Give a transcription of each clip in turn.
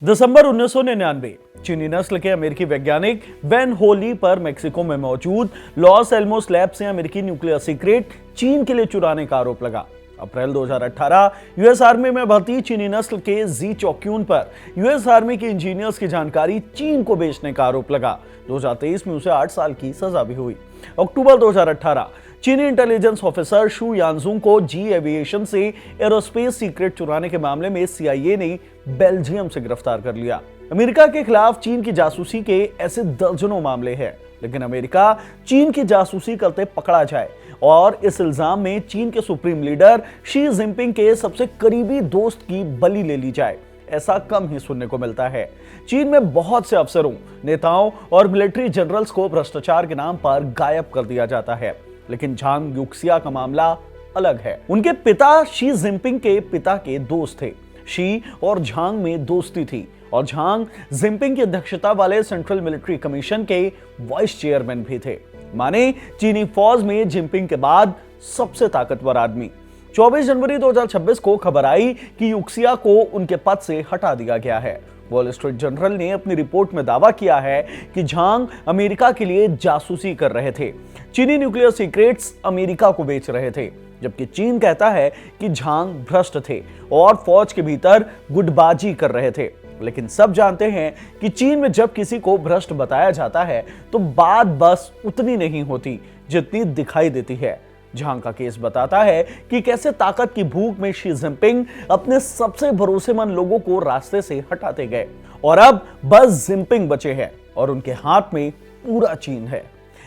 दिसंबर 1999 चीनी नस्ल के अमेरिकी वैज्ञानिक वेन होली पर मेक्सिको में मौजूद लॉस एल्मोस लैब से अमेरिकी न्यूक्लियर सीक्रेट चीन के लिए चुराने का आरोप लगा। अप्रैल 2018 यूएस आर्मी में भर्ती चीनी नस्ल के जी चौक्यून पर यूएस आर्मी के इंजीनियर्स की जानकारी चीन को बेचने का आरोप लगा। 2023 में उसे 8 साल की सजा भी हुई। अक्टूबर 2018 चीनी इंटेलिजेंस ऑफिसर शू यानजुंग को जी एविएशन से एरोस्पेस सीक्रेट चुराने के मामले में सीआईए ने बेल्जियम से गिरफ्तार कर लिया। अमेरिका के खिलाफ चीन की जासूसी के ऐसे दर्जनों मामले हैं, लेकिन अमेरिका चीन की जासूसी करते पकड़ा जाए और इस इल्जाम में चीन के सुप्रीम लीडर शी जिनपिंग के सबसे करीबी दोस्त की बलि ले ली जाए, ऐसा कम ही सुनने को मिलता है। चीन में बहुत से अफसरों, नेताओं और मिलिट्री जनरल्स को भ्रष्टाचार के नाम पर गायब कर दिया जाता है, लेकिन झांग युक्सिया का मामला अलग है। उनके पिता शी जिनपिंग के पिता के दोस्त थे। शी और झांग में दोस्ती थी और झांग जिनपिंग की अध्यक्षता वाले सेंट्रल मिलिट्री कमीशन के वाइस चेयरमैन भी थे। माने चीनी फौज में जिनपिंग के बाद सबसे ताकतवर आदमी। 24 जनवरी 2026 को खबर आई कि युक्सिया को उनके पद से हटा दिया गया है। वॉल स्ट्रीट जर्नल ने अपनी रिपोर्ट में दावा किया है कि झांग अमेरिका के लिए जासूसी कर रहे थे, चीनी न्यूक्लियर सीक्रेट्स अमेरिका को बेच रहे थे, जबकि चीन कहता है कि झांग भ्रष्ट थे और फौज के भीतर गुटबाजी कर रहे थे। लेकिन सब जानते हैं कि चीन में जब किसी को भ्रष्ट बताया जाता है तो बात बस उतनी नहीं होती जितनी दिखाई देती है। झांग का केस बताता है कि कैसे ताकत की भूख में शी जिनपिंग अपने सबसे भरोसेमंद लोगों को रास्ते से हटाते गए और अब बस जिनपिंग बचे हैं और उनके हाथ में पूरा चीन है।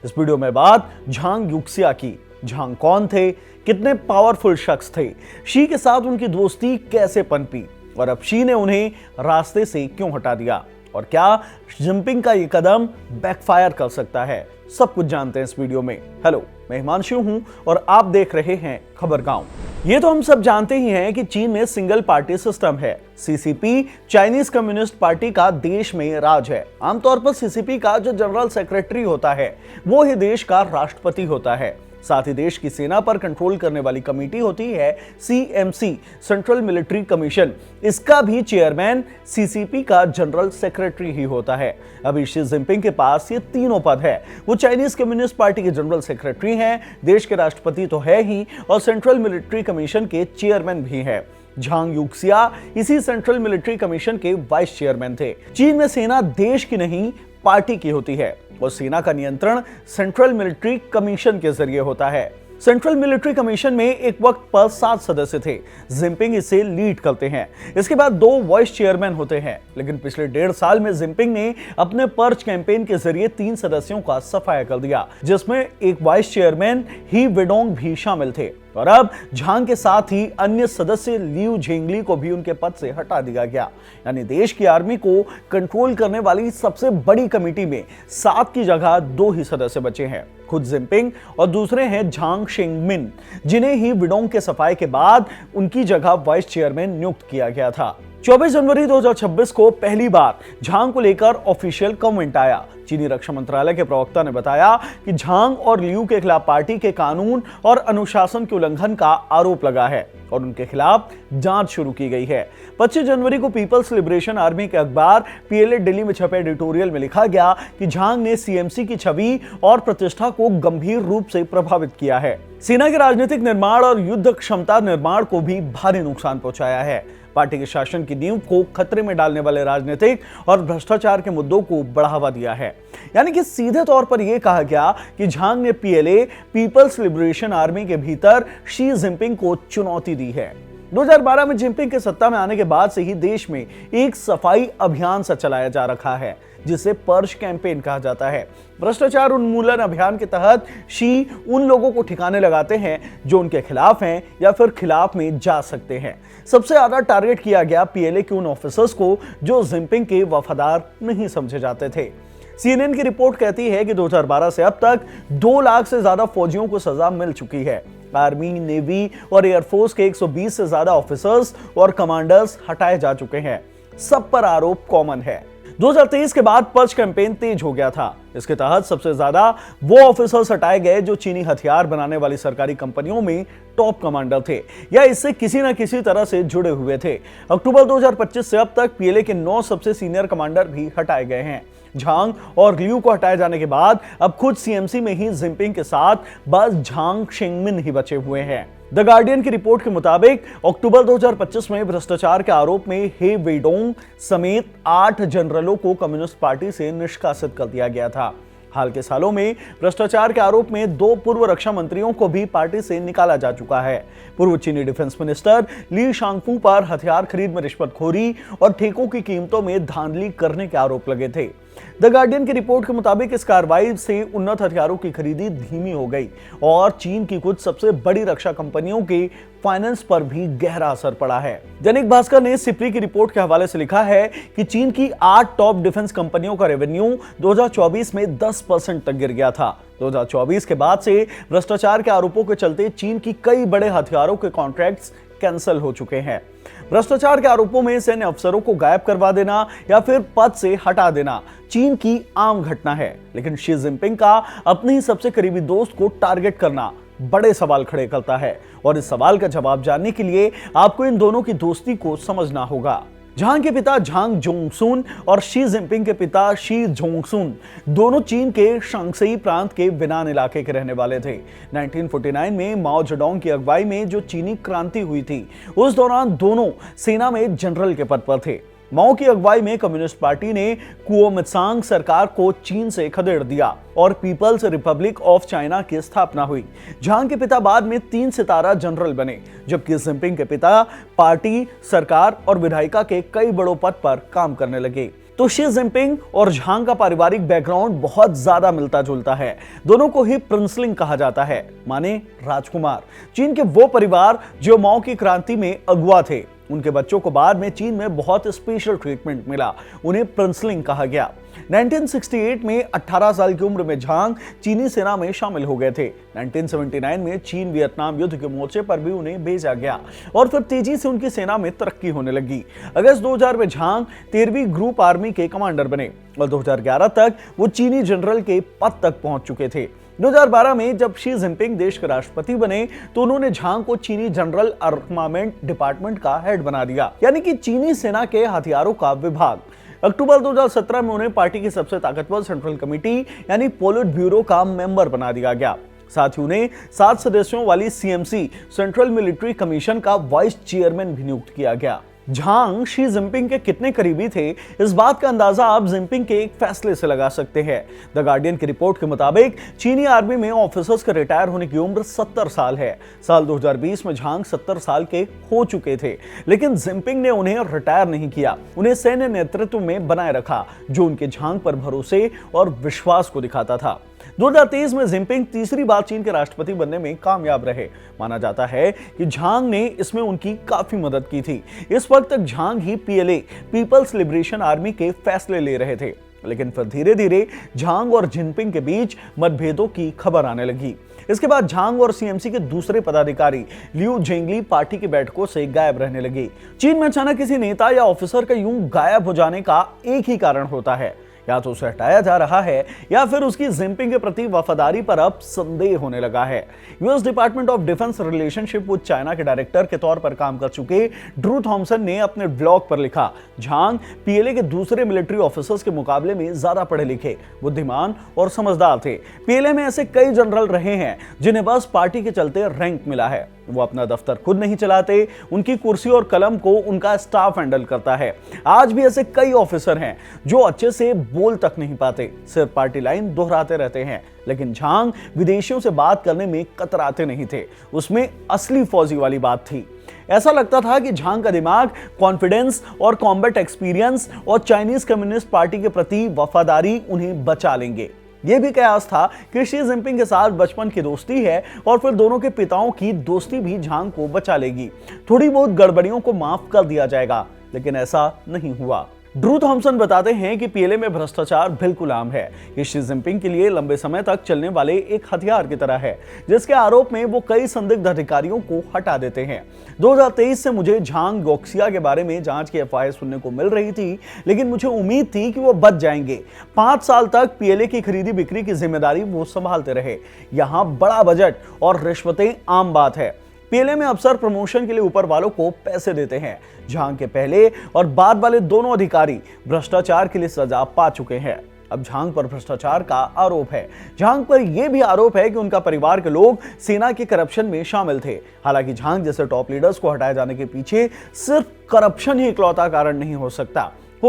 इस वीडियो में बात झांग युक्सिया की। झांग कौन थे, कितने पावरफुल शख्स थे, शी के साथ उनकी दोस्ती कैसे पनपी और अब शी ने उन्हें रास्ते से क्यों हटा दिया और क्या जिनपिंग का ये कदम बैकफायर कर सकता है, सब कुछ जानते हैं इस वीडियो में। हेलो, मैं हिमांशु हूं और आप देख रहे हैं खबर गांव। ये तो हम सब जानते ही हैं कि चीन में सिंगल पार्टी सिस्टम है। सीसीपी चाइनीज कम्युनिस्ट पार्टी का देश में राज है। आमतौर पर सीसीपी का जो जनरल सेक्रेटरी होता है वो ही देश का राष्ट्रपति होता है। साथ ही देश की सेना पर कंट्रोल करने वाली कमेटी होती है सीएमसी, सेंट्रल मिलिट्री कमीशन। इसका भी चेयरमैन सीसीपी का जनरल सेक्रेटरी ही होता है। अभी शी जिनपिंग के पास ये तीनों पद है। वो चाइनीज कम्युनिस्ट पार्टी के जनरल सेक्रेटरी हैं, देश के राष्ट्रपति तो है ही और सेंट्रल मिलिट्री कमीशन के चेयरमैन भी है। झांग युक्सिया इसी सेंट्रल मिलिट्री कमीशन के वाइस चेयरमैन थे। चीन में सेना देश की नहीं पार्टी की होती है और सेना का नियंत्रण सेंट्रल मिलिट्री कमीशन के जरिए होता है। सेंट्रल मिलिट्री कमीशन में एक वक्त पर 7 सदस्य थे। जिनपिंग इसे लीड करते हैं। इसके बाद 2 वाइस चेयरमैन होते हैं, लेकिन पिछले 1.5 साल में जिनपिंग ने अपने पर्च कैंपेन के जरिए 3 सदस्यों का सफाया कर दिया, जिसमें एक वाइस चेयरमैन ही वेडोंग भी शामिल थे और अब झांग के साथ ही अन्य सदस्य लियू झेंगली को भी उनके पद से हटा दिया गया। यानी देश की आर्मी को कंट्रोल करने वाली सबसे बड़ी कमेटी में 7 की जगह 2 ही सदस्य बचे हैं, खुद जिनपिंग और दूसरे हैं झांग शेंगमिन, जिन्हें ही विडोंग के सफाए के बाद उनकी जगह वाइस चेयरमैन नियुक्त किया गया था। 24 जनवरी 2026 को पहली बार झांग को लेकर ऑफिशियल कमेंट आया। चीनी रक्षा मंत्रालय के प्रवक्ता ने बताया कि झांग और लियू के खिलाफ पार्टी के कानून और अनुशासन के उल्लंघन का आरोप लगा है और उनके खिलाफ जांच शुरू की गई है। 25 जनवरी को पीपल्स लिबरेशन आर्मी के अखबार पीएलए दिल्ली में छपे एडिटोरियल में लिखा गया कि झांग ने सीएमसी की छवि और प्रतिष्ठा को गंभीर रूप से प्रभावित किया है। सेना के राजनीतिक निर्माण और युद्ध क्षमता निर्माण को भी भारी नुकसान पहुंचाया है। पार्टी के शासन की नींव को खतरे में डालने वाले राजनीतिक और भ्रष्टाचार के मुद्दों को बढ़ावा दिया है। यानी कि सीधे तौर पर यह कहा गया कि झांग ने पीएलए, पीपल्स लिबरेशन आर्मी के भीतर शी जिनपिंग को चुनौती दी है। 2012 में जिनपिंग के सत्ता में आने के बाद से ही देश में एक सफाई अभियान सा चलाया जा रखा है, जिसे पर्च कैंपेन कहा जाता है। भ्रष्टाचार उन्मूलन अभियान के तहत शी उन लोगों को ठिकाने लगाते हैं जो उनके खिलाफ हैं या फिर खिलाफ में जा सकते हैं। सबसे ज्यादा टारगेट किया गया पीएलए के उन ऑफिसर्स को जो जिनपिंग के वफादार नहीं समझे जाते थे। सीएनएन की रिपोर्ट कहती है कि 2012 से अब तक 2 लाख से ज्यादा फौजियों को सजा मिल चुकी है। आर्मी, नेवी और एयरफोर्स के 120 से ज्यादा ऑफिसर्स और कमांडर्स हटाए जा चुके हैं। सब पर आरोप कॉमन है। 2023 के बाद पर्च कैंपेन तेज हो गया था। इसके तहत सबसे ज्यादा वो ऑफिसर्स हटाए गए जो चीनी हथियार बनाने वाली सरकारी कंपनियों में टॉप कमांडर थे या इससे किसी न किसी तरह से जुड़े हुए थे। अक्टूबर 2025 से अब तक पीएलए के 9 सबसे सीनियर कमांडर भी हटाए गए हैं। झांग और लियू को हटाए जाने के बाद अब खुद सीएमसी में ही जिनपिंग के साथ बस झांग शेंगमिन ही बचे हुए हैं। द गार्डियन की रिपोर्ट के मुताबिक अक्टूबर 2025 में भ्रष्टाचार के आरोप में हे वेडोंग समेत 8 जनरलों को कम्युनिस्ट पार्टी से निष्कासित कर दिया गया था। हाल के सालों में भ्रष्टाचार के आरोप में 2 पूर्व रक्षा मंत्रियों को भी पार्टी से निकाला जा चुका है। पूर्व चीनी डिफेंस मिनिस्टर ली शांगफू पर हथियार खरीद में रिश्वतखोरी और ठेकों की कीमतों में धांधली करने के आरोप लगे थे। द गार्डियन की रिपोर्ट के मुताबिक इस कार्रवाई से उन्नत हथियारों की खरीदी धीमी हो गई और चीन की कुछ सबसे बड़ी रक्षा कंपनियों के फाइनेंस पर भी गहरा असर पड़ा है। दैनिक भास्कर ने सिप्री की रिपोर्ट के हवाले से लिखा है कि चीन की 8 टॉप डिफेंस कंपनियों का रेवेन्यू 2024 में 10% तक गिर गया था। 2024 के बाद से भ्रष्टाचार के आरोपों के चलते चीन की कई बड़े हथियारों के कॉन्ट्रैक्ट्स कैंसिल हो चुके हैं। भ्रष्टाचार के आरोपों में सैन्य अफसरों को गायब करवा देना या फिर पद से हटा देना चीन की आम घटना है, लेकिन शी जिनपिंग का अपने ही सबसे करीबी दोस्त को टारगेट करना बड़े सवाल खड़े करता है और इस सवाल का जवाब जानने के लिए आपको इन दोनों की दोस्ती को समझना होगा। झांग के पिता झांग जोंगसुन और शी जिनपिंग के पिता शी जोंगसुन दोनों चीन के शांगसी प्रांत के विनान इलाके के रहने वाले थे। 1949 में माओ जेडोंग की अगुवाई में जो चीनी क्रांति हुई थी उस दौरान दोनों सेना में जनरल के पद पर थे। माओ की अगुवाई में कम्युनिस्ट पार्टी ने कुओमित्सांग सरकार को चीन से खदेड़ दिया और पीपल्स रिपब्लिक ऑफ चाइना की स्थापना हुई। झांग के पिता बाद में 3 सितारा जनरल बने, जबकि जिनपिंग के पिता पार्टी, सरकार और विधायिका के कई बड़ों पद पर काम करने लगे। तो शी जिनपिंग और झांग का पारिवारिक बैकग्राउंड बहुत ज्यादा मिलता जुलता है। दोनों को ही प्रिंसलिंग कहा जाता है, माने राजकुमार। चीन के वो परिवार जो माओ की क्रांति में अगुआ थे, उनके बच्चों को बाद में चीन में बहुत स्पेशल ट्रीटमेंट मिला, उन्हें प्रिंसलिंग कहा गया। 1968 में 18 साल की उम्र में झांग चीनी सेना में शामिल हो गए थे। 1979 में चीन वियतनाम युद्ध के मोर्चे पर भी उन्हें भेजा गया और फिर तेजी से उनकी सेना में तरक्की होने लगी। अगस्त 2000 में झांग 13वीं ग्रुप आर्मी के कमांडर बने और 2011 तक वो चीनी जनरल के पद तक पहुंच चुके थे। 2012 में जब शी जिनपिंग देश के राष्ट्रपति बने तो उन्होंने झांग को चीनी जनरल आर्मामेंट डिपार्टमेंट का हेड बना दिया, यानी कि चीनी सेना के हथियारों का विभाग। अक्टूबर 2017 में उन्हें पार्टी की सबसे ताकतवर सेंट्रल कमेटी यानी पोलिट ब्यूरो का मेंबर बना दिया गया। साथ ही उन्हें 7 सदस्यों वाली सीएमसी सेंट्रल मिलिट्री कमीशन का वाइस चेयरमैन भी नियुक्त किया गया। झांग शी जिनपिंग के कितने करीबी थे, इस बात का अंदाजा आप जिनपिंग के एक फैसले से लगा सकते हैं। द गार्डियन की रिपोर्ट के मुताबिक चीनी आर्मी में ऑफिसर्स के रिटायर होने की उम्र 70 साल है। साल 2020 में झांग 70 साल के हो चुके थे, लेकिन जिनपिंग ने उन्हें रिटायर नहीं किया, उन्हें सैन्य नेतृत्व में बनाए रखा, जो उनके झांग पर भरोसे और विश्वास को दिखाता था। 2023 में जिनपिंग तीसरी बार चीन के राष्ट्रपति बनने में कामयाब रहे। माना जाता है कि झांग ने इसमें उनकी काफी मदद की थी। इस वक्त तक झांग ही पीएलए पीपल्स लिबरेशन आर्मी के फैसले ले रहे थे, लेकिन फिर धीरे धीरे झांग और जिनपिंग के बीच मतभेदों की खबर आने लगी। इसके बाद झांग और सीएमसी के दूसरे पदाधिकारी लियू जेंगली पार्टी की बैठकों से गायब रहने लगे। चीन में अचानक किसी नेता या ऑफिसर का यूं गायब हो जाने का एक ही कारण होता है, या तो उसे हटाया जा रहा है या फिर उसकी जिनपिंग के प्रति वफादारी पर अब संदेह होने लगा है। US department of defence relationship with China के डायरेक्टर के तौर पर काम कर चुके ड्रू थॉमसन ने अपने ब्लॉग पर लिखा, झांग पीएलए के दूसरे मिलिट्री ऑफिसर्स के मुकाबले में ज्यादा पढ़े लिखे, बुद्धिमान और समझदार थे। पीएलए में ऐसे कई जनरल रहे हैं जिन्हें बस पार्टी के चलते रैंक मिला है। वो अपना दफ्तर खुद नहीं चलाते, उनकी कुर्सी और कलम को उनका स्टाफ हैंडल करता है। आज भी ऐसे कई ऑफिसर हैं जो अच्छे से बोल तक नहीं पाते, सिर्फ पार्टी लाइन दोहराते रहते हैं। लेकिन झांग विदेशियों से बात करने में कतराते नहीं थे, उसमें असली फौजी वाली बात थी। ऐसा लगता था कि झांग का दिमाग, कॉन्फिडेंस और कॉम्बैट एक्सपीरियंस और चाइनीज कम्युनिस्ट पार्टी के प्रति वफादारी उन्हें बचा लेंगे। यह भी कयास था कि शी जिनपिंग के साथ बचपन की दोस्ती है और फिर दोनों के पिताओं की दोस्ती भी झांग को बचा लेगी। थोड़ी बहुत गड़बड़ियों को माफ कर दिया जाएगा, लेकिन ऐसा नहीं हुआ। ड्रू थॉमसन बताते हैं कि पीएलए में भ्रष्टाचार बिल्कुल आम है। ये शी जिनपिंग के लिए लंबे समय तक चलने वाले एक हथियार की तरह है, जिसके आरोप में वो कई संदिग्ध अधिकारियों को हटा देते हैं। 2023 से मुझे झांग योक्सिया के बारे में जांच की अफवाहें सुनने को मिल रही थी, लेकिन मुझे उम्मीद थी कि वो बच जाएंगे। 5 साल तक पीएलए की खरीदी बिक्री की जिम्मेदारी वो संभालते रहे। यहाँ बड़ा बजट और रिश्वतें आम बात है। पीएलए में अफसर प्रमोशन के लिए ऊपर वालों को पैसे देते हैं। झांग के पहले और बाद वाले दोनों अधिकारी भ्रष्टाचार के लिए सजा पा चुके हैं। अब झांग पर भ्रष्टाचार का आरोप है। झांग पर यह भी आरोप है कि उनका परिवार के लोग सेना के करप्शन में शामिल थे। हालांकि झांग जैसे टॉप लीडर्स को हटाए जाने के पीछे सिर्फ करप्शन ही इकलौता कारण नहीं हो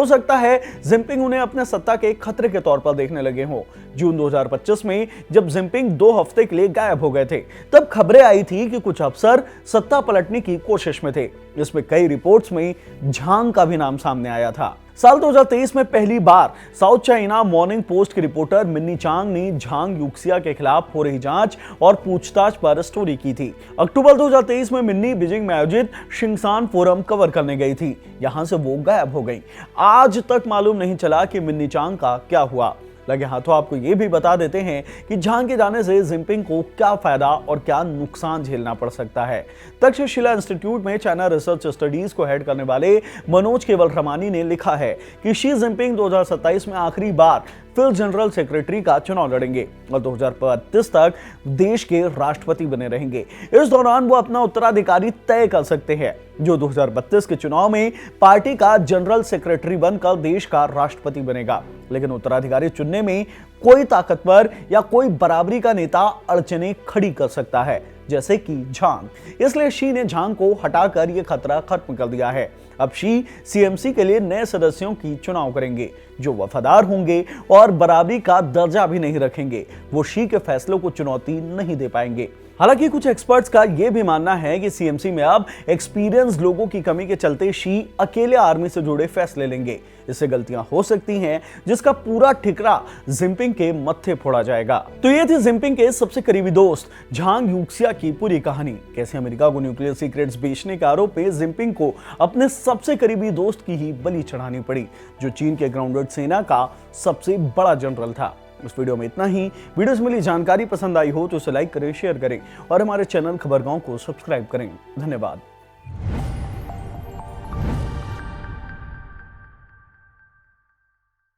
सकता है जिनपिंग उन्हें अपने सत्ता के खतरे के तौर पर देखने लगे हों। जून 2025 में जब जिनपिंग 2 हफ्ते के लिए गायब हो गए थे, तब खबरें आई थी कि कुछ अफसर सत्ता पलटने की कोशिश में थे। इसमें कई रिपोर्ट्स में झांग का भी नाम सामने आया था। साल 2023 में पहली बार साउथ चाइना मॉर्निंग पोस्ट की रिपोर्टर मिन्नी चांग ने झांग यूक्सिया के खिलाफ हो रही जांच और पूछताछ पर स्टोरी की थी। अक्टूबर 2023 में मिन्नी बीजिंग में आयोजित शिंगसान फोरम कवर करने गई थी। यहां से वो गायब हो गई। आज तक मालूम नहीं चला कि मिन्नी चांग का क्या हुआ। लगे हाथों आपको ये भी बता देते हैं कि झांग के जाने से जिनपिंग को क्या फायदा और क्या नुकसान झेलना पड़ सकता है। तक्षशिला इंस्टीट्यूट में चाइना रिसर्च स्टडीज को हेड करने वाले मनोज केवल रमानी ने लिखा है कि शी जिनपिंग 2027 में आखिरी बार फिर जनरल सेक्रेटरी का चुनाव लड़ेंगे और 2032 तक देश के राष्ट्रपति बने रहेंगे। इस दौरान वो अपना उत्तराधिकारी तय कर सकते हैं, जो 2032 के चुनाव में पार्टी का जनरल सेक्रेटरी बनकर देश का राष्ट्रपति बनेगा। लेकिन उत्तराधिकारी चुनने में कोई ताकतवर या कोई बराबरी का नेता अड़चने खड़ी कर सकता है, जैसे कि झांग। इसलिए शी ने झांग को हटाकर यह खतरा खत्म कर दिया है। अब शी सीएमसी के लिए नए सदस्यों की चुनाव करेंगे, जो वफादार होंगे और बराबरी का दर्जा भी नहीं रखेंगे। वो शी के फैसलों को चुनौती नहीं दे पाएंगे। हालांकि कुछ एक्सपर्ट्स का यह भी मानना है कि सीएमसी में अब एक्सपीरियंस लोगों की कमी के चलते शी अकेले आर्मी से जुड़े फैसले लेंगे। इससे गलतियां हो सकती हैं, जिसका पूरा ठिकरा जिनपिंग के मत्थे फोड़ा जाएगा। तो ये थी जिनपिंग के सबसे करीबी दोस्त झांग यूक्सिया की पूरी कहानी। कैसे अमेरिका को न्यूक्लियर सीक्रेट्स बेचने के आरोप में जिनपिंग को अपने सबसे करीबी दोस्त की ही बलि चढ़ानी पड़ी, जो चीन के ग्राउंडेड सेना का सबसे बड़ा जनरल था। इस वीडियो में इतना ही। वीडियो से मिली जानकारी पसंद आई हो तो उसे लाइक करें, शेयर करें और हमारे चैनल खबरगांव को सब्सक्राइब करें। धन्यवाद।